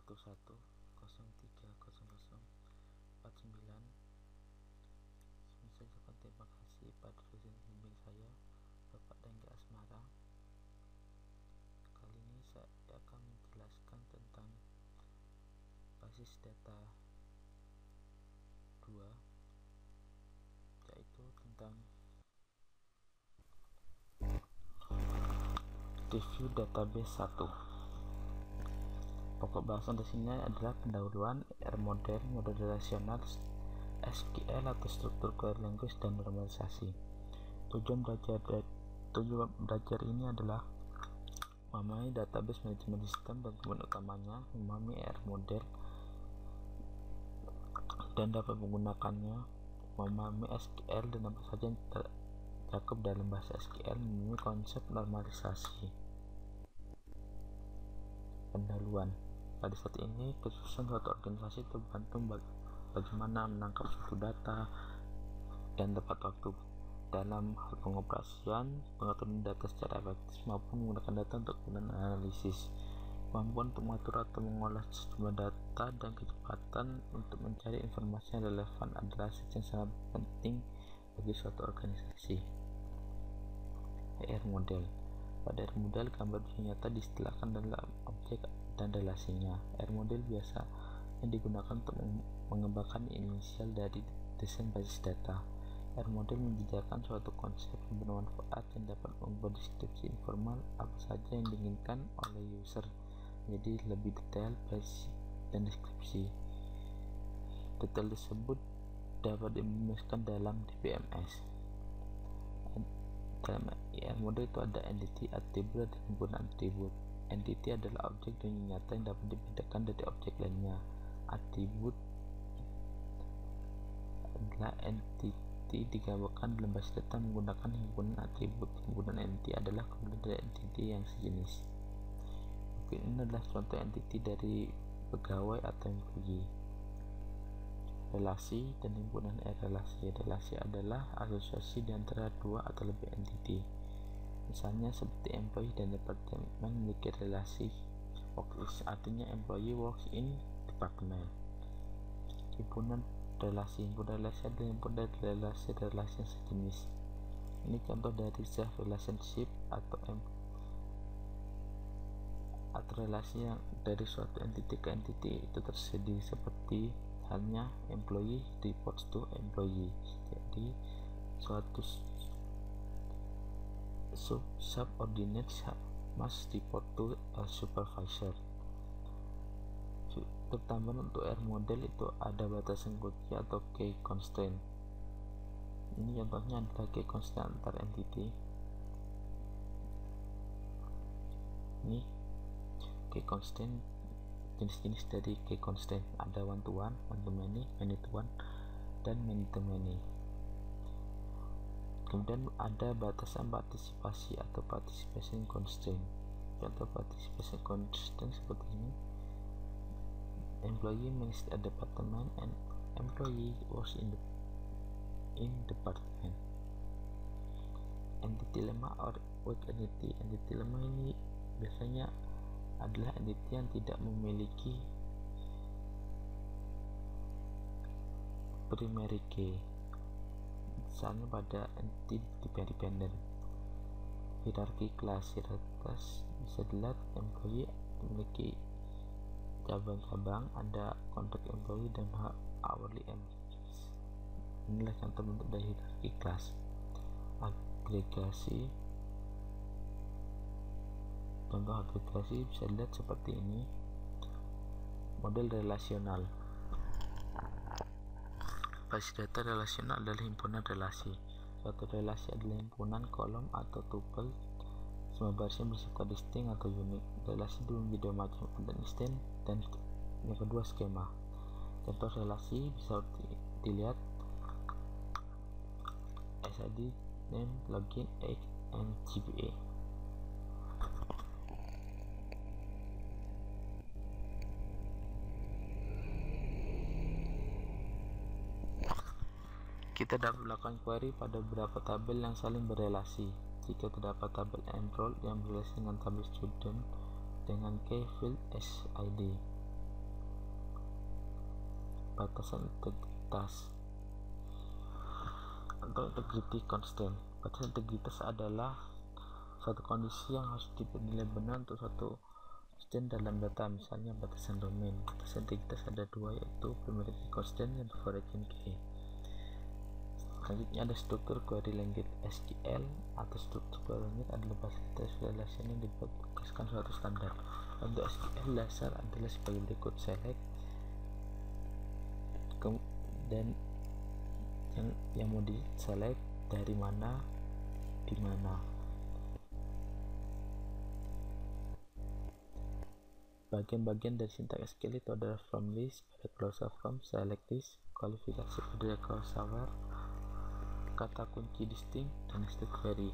Saya ucapkan terima kasih pada dosen pembimbing saya, Bapak Dengki Asmara. Kali ini saya akan menjelaskan tentang basis data 2, yaitu tentang review database 1. Pokok bahasan di sini adalah pendahuluan, R model, model relasional, SQL atau struktur query language, dan normalisasi. Tujuan belajar ini adalah memahami database manajemen sistem dan tujuan utamanya, memahami R model dan dapat menggunakannya, memahami SQL dan apa saja yang tercakup dalam bahasa SQL, memahami konsep normalisasi. Pendahuluan. Pada saat ini, kesuksesan suatu organisasi tergantung bagaimana menangkap suatu data dan tepat waktu dalam hal pengoperasian, pengaturan data secara efektif maupun menggunakan data untuk kegunaan analisis. Kemampuan untuk mengatur atau mengolah sejumlah data dan kecepatan untuk mencari informasi yang relevan adalah aset yang sangat penting bagi suatu organisasi. R model. Pada R model, gambar nyata diistilahkan dalam objek dan relasinya. R model biasanya digunakan untuk mengembangkan inisial dari desain basis data. R model menjelaskan suatu konsep yang bermanfaat yang dapat membuat deskripsi informal apa saja yang diinginkan oleh user menjadi lebih detail, presisi, dan deskripsi. Detail tersebut dapat dirumuskan dalam DBMS. Dalam R model itu ada entity, atribut, dan himpunan atribut. Entity adalah objek dunia nyata yang dapat dibedakan dari objek lainnya. Atribut adalah entity digambarkan dalam basis data menggunakan himpunan atribut. Himpunan entity adalah kumpulan dari entity yang sejenis. Mungkin ini adalah contoh entity dari pegawai atau employee. Relasi dan himpunan relasi. Relasi adalah asosiasi di antara dua atau lebih entity. Misalnya seperti employee dan departemen memiliki relasi works, artinya employee works in department. Himpunan relasi. Himpunan relasi adalah himpunan relasi yang sejenis. Ini contoh dari self relationship atau relasi yang dari suatu entity ke entity itu tersendiri, seperti halnya employee reports to employee. Jadi suatu subordinate must report to a supervisor. Untuk tambahan untuk R model itu ada batasan kunci atau key constraint. Ini contohnya adalah key constraint antar entity. Ini key constraint, jenis-jenis dari key constraint ada one to one, one to many, many to one, dan many to many. Kemudian ada batasan partisipasi atau participation constraint. Contoh participation constraint seperti ini: employee manage a department and employee works in department. Entity lemah or weak entity. Entity lemah ini biasanya adalah entity yang tidak memiliki primary key, misalnya pada entity dependent. Hierarki kelas. Bisa dilihat employee memiliki cabang-cabang, ada contract employee dan hourly employees. Inilah contoh bentuk dari hierarki kelas. Agregasi. Contoh agregasi bisa dilihat seperti ini. Model relasional. Basis data relasional adalah himpunan relasi. Suatu relasi adalah himpunan kolom atau tuple semua baris yang bersifat distinct atau unik. Relasi dulu menjadi dua macam, ada instant dan yang kedua skema. Contoh relasi bisa dilihat SID, name, login, age, and GPA. Kita dapat melakukan query pada beberapa tabel yang saling berelasi. Jika terdapat tabel enroll yang berelasi dengan tabel student dengan key field SID. batasan integritas atau integrity constant. Batasan integritas adalah suatu kondisi yang harus dinilai benar untuk suatu constant dalam data, misalnya batasan domain. Batasan integritas ada dua, yaitu primary constant dan foreign key. Selanjutnya ada struktur query language. SQL atau struktur query language adalah bahasa relation yang dibuat berdasarkan suatu standar. Untuk SQL dasar adalah sebagai berikut: select, dan yang mau di select dari mana di mana. Bagian-bagian dari sintaks SQL itu adalah from list pada clause from, select list, kualifikasi pada clause where, kata kunci distinct, dan nested query.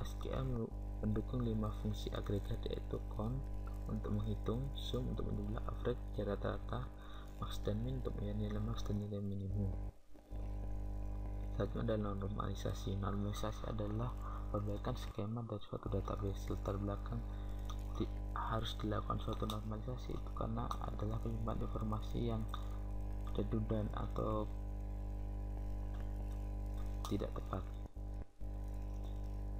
SQL mendukung 5 fungsi agregat, yaitu count untuk menghitung, sum untuk menjumlah, average rata-rata, max dan min untuk mencari nilai max dan nilai minimum. Selanjutnya adalah normalisasi. Normalisasi adalah perbaikan skema dari suatu database. Latar belakang harus dilakukan suatu normalisasi itu karena adalah penyimpanan informasi yang redundant atau tidak tepat.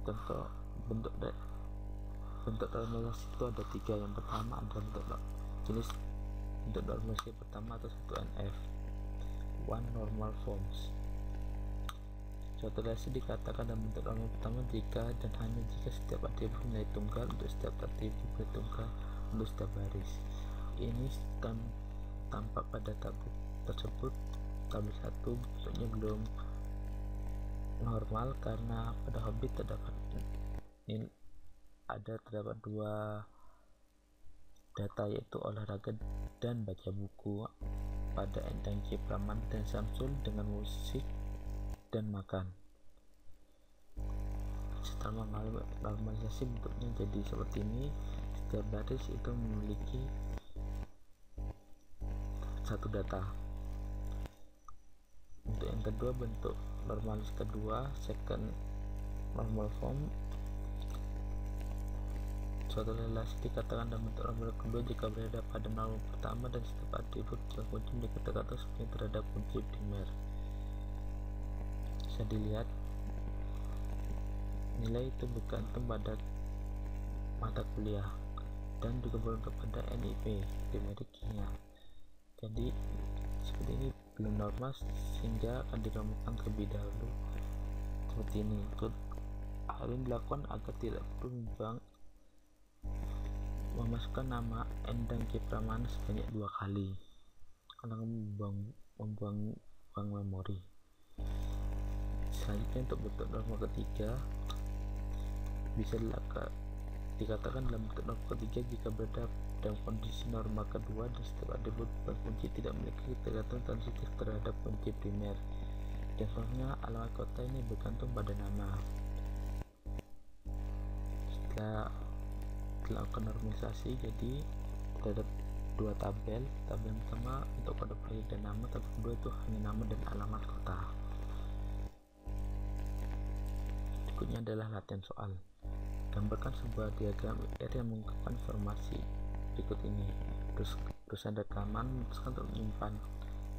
Contoh bentuk normalisasi itu ada 3. Yang pertama adalah jenis bentuk normalisasi pertama atau 1NF, one normal forms. Suatu relasi dikatakan dalam bentuk normal pertama jika dan hanya jika setiap atribut nilai tunggal untuk setiap atribut nilai tunggal untuk setiap baris. Ini tampak pada tabel tersebut. Tabel 1 bentuknya belum normal karena pada Hobbit terdapat 2 data, yaitu olahraga dan baca buku. Pada Endang C. Pramana dan Samsul dengan musik dan makan. Setelah normalisasi bentuknya jadi seperti ini. Setiap baris itu memiliki satu data. Untuk yang kedua, bentuk normalis kedua, second normal form. Suatu relasi dikatakan dalam bentuk normal kedua jika berada pada normal pertama dan setiap atribut yang kunci dikatakan sebagai terhadap kunci primer. Bisa dilihat nilai itu bergantung pada mata kuliah dan juga bergantung pada NIP, primary key-nya. Jadi seperti ini belum normal sehingga akan dinormalkan terlebih dahulu seperti ini. Hal ini dilakukan agar tidak perlu memasukkan nama Endang C. Pramana sebanyak 2 kali karena membuang memori. Selanjutnya untuk bentuk normal ketiga bisa dikatakan dalam bentuk normal ketiga jika berada dalam kondisi normal kedua dan setiap atribut berkunci tidak memiliki ketergantungan transitif terhadap kunci primer. Contohnya alamat kota ini bergantung pada nama. Setelah dilakukan normalisasi, jadi terhadap 2 tabel. Tabel pertama untuk kode player dan nama, tabel kedua itu hanya nama dan alamat kota. Berikutnya adalah latihan soal. Gambarkan sebuah diagram IR yang mengungkapkan informasi berikut ini. Perusahaan rekaman memutuskan untuk menyimpan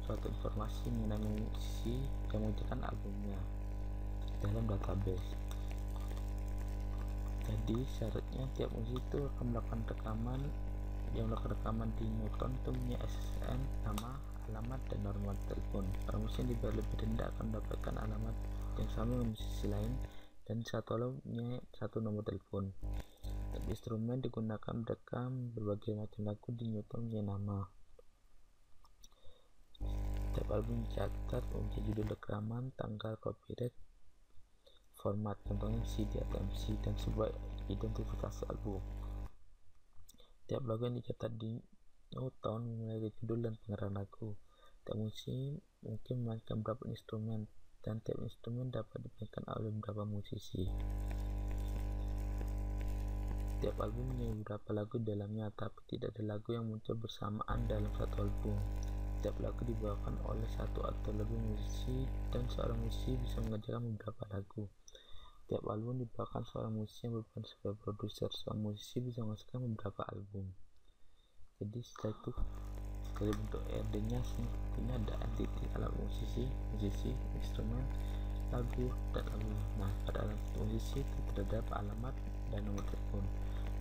suatu informasi mengenai musisi yang mengucapkan albumnya dalam database. Jadi syaratnya tiap musisi itu akan melakukan rekaman. Yang melakukan rekaman di Newton itu punya SSN, nama, alamat, dan nomor telepon. Para musisi yang dibayar lebih rendah akan mendapatkan alamat yang sama dengan musisi lain dan satu albumnya satu nomor telepon. Dan instrumen digunakan merekam berbagai macam lagu di Newton punya nama. Setiap album dicatat mempunyai judul rekaman, tanggal, copyright, format, contohnya CD atau MC, dan sebuah identifikasi album. Tiap lagu yang dicatat di Newton memiliki judul dan pengarang lagu. Tiap musisi mungkin memainkan beberapa instrumen dan tiap instrumen dapat dimainkan oleh beberapa musisi. Tiap album mempunyai beberapa lagu di dalamnya, tapi tidak ada lagu yang muncul bersamaan dalam satu album. Tiap lagu dibawakan oleh satu atau lebih musisi dan seorang musisi bisa mengerjakan beberapa lagu. Tiap album dibawakan seorang musisi yang berperan sebagai produser. Seorang musisi bisa menghasilkan beberapa album. Jadi setelah itu Dari bentuk ERD-nya sepertinya ada entity, alat musisi, instrumen, lagu, dan lagu. Nah, pada alat musisi itu terdapat alamat dan nomor telepon.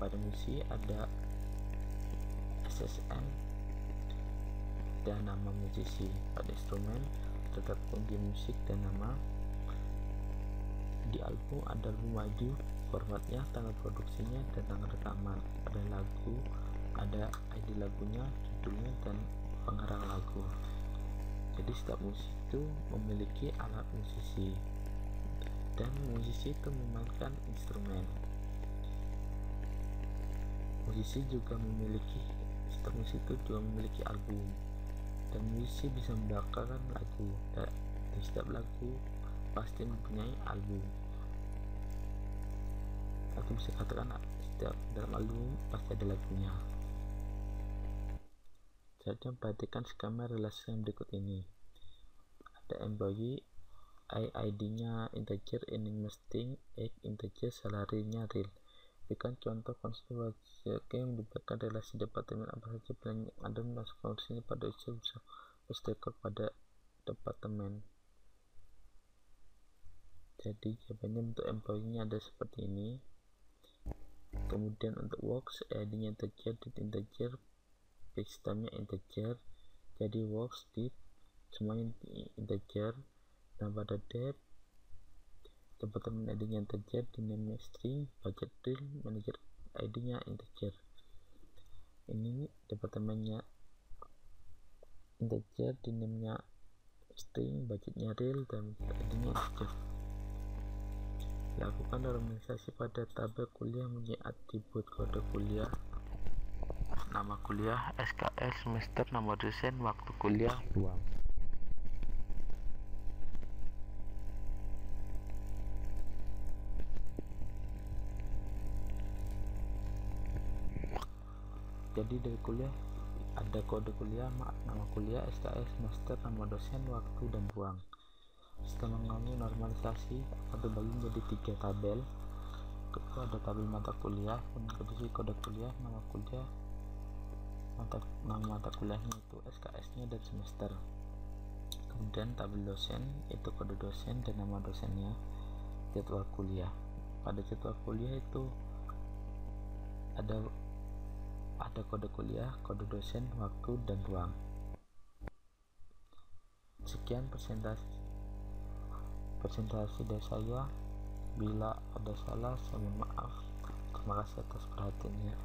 Pada musisi ada SSN dan nama musisi. Pada instrumen terdapat kunci musik dan nama. Di album ada album maju, formatnya, tanggal produksinya, dan tanggal rekaman. Pada lagu ada ID lagunya, judulnya, dan pengarang lagu. Jadi setiap musisi itu memiliki alat musisi, dan musisi itu memainkan instrumen. Setiap musisi itu juga memiliki album, dan musisi bisa membawakan lagu. Di setiap lagu pasti mempunyai album. Aku bisa katakan setiap dalam album pasti ada lagunya. Jadi perhatikan skema relasi yang berikut ini. Ada employee, ID-nya integer, enigma string, egg integer, salary-nya real. Berikan contoh konstruksi yang melibatkan relasi departemen apa saja yang Anda masuk konstruksinya pada usia bisa bersektor pada departemen. Jadi jawabannya untuk employee-nya ada seperti ini. Kemudian untuk works, ID-nya integer, date integer, base time-nya integer. Jadi works, date semuanya integer. Nah, pada date departemen ID-nya integer, dinamnya string, budget real, manager ID-nya integer. Ini departemennya integer, dinamnya string, budgetnya real, dan ID-nya integer. Lakukan normalisasi pada tabel kuliah menjadi atribut kode kuliah, nama kuliah, SKS, semester, nama dosen, waktu kuliah, ruang. Jadi dari kuliah ada kode kuliah, nama kuliah, SKS, semester, nama dosen, waktu, dan ruang. Setelah mengalami normalisasi akan terbagi menjadi 3 tabel. Kedua ada tabel mata kuliah, kemudian kode kuliah, nama kuliah, nama mata kuliahnya itu, SKS-nya, dan semester. Kemudian tabel dosen itu kode dosen dan nama dosennya, jadwal kuliah. Pada jadwal kuliah itu ada kode kuliah, kode dosen, waktu, dan ruang. Sekian presentasi dari saya. Bila ada salah, saya mohon maaf. Terima kasih atas perhatiannya.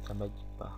Sampai jumpa.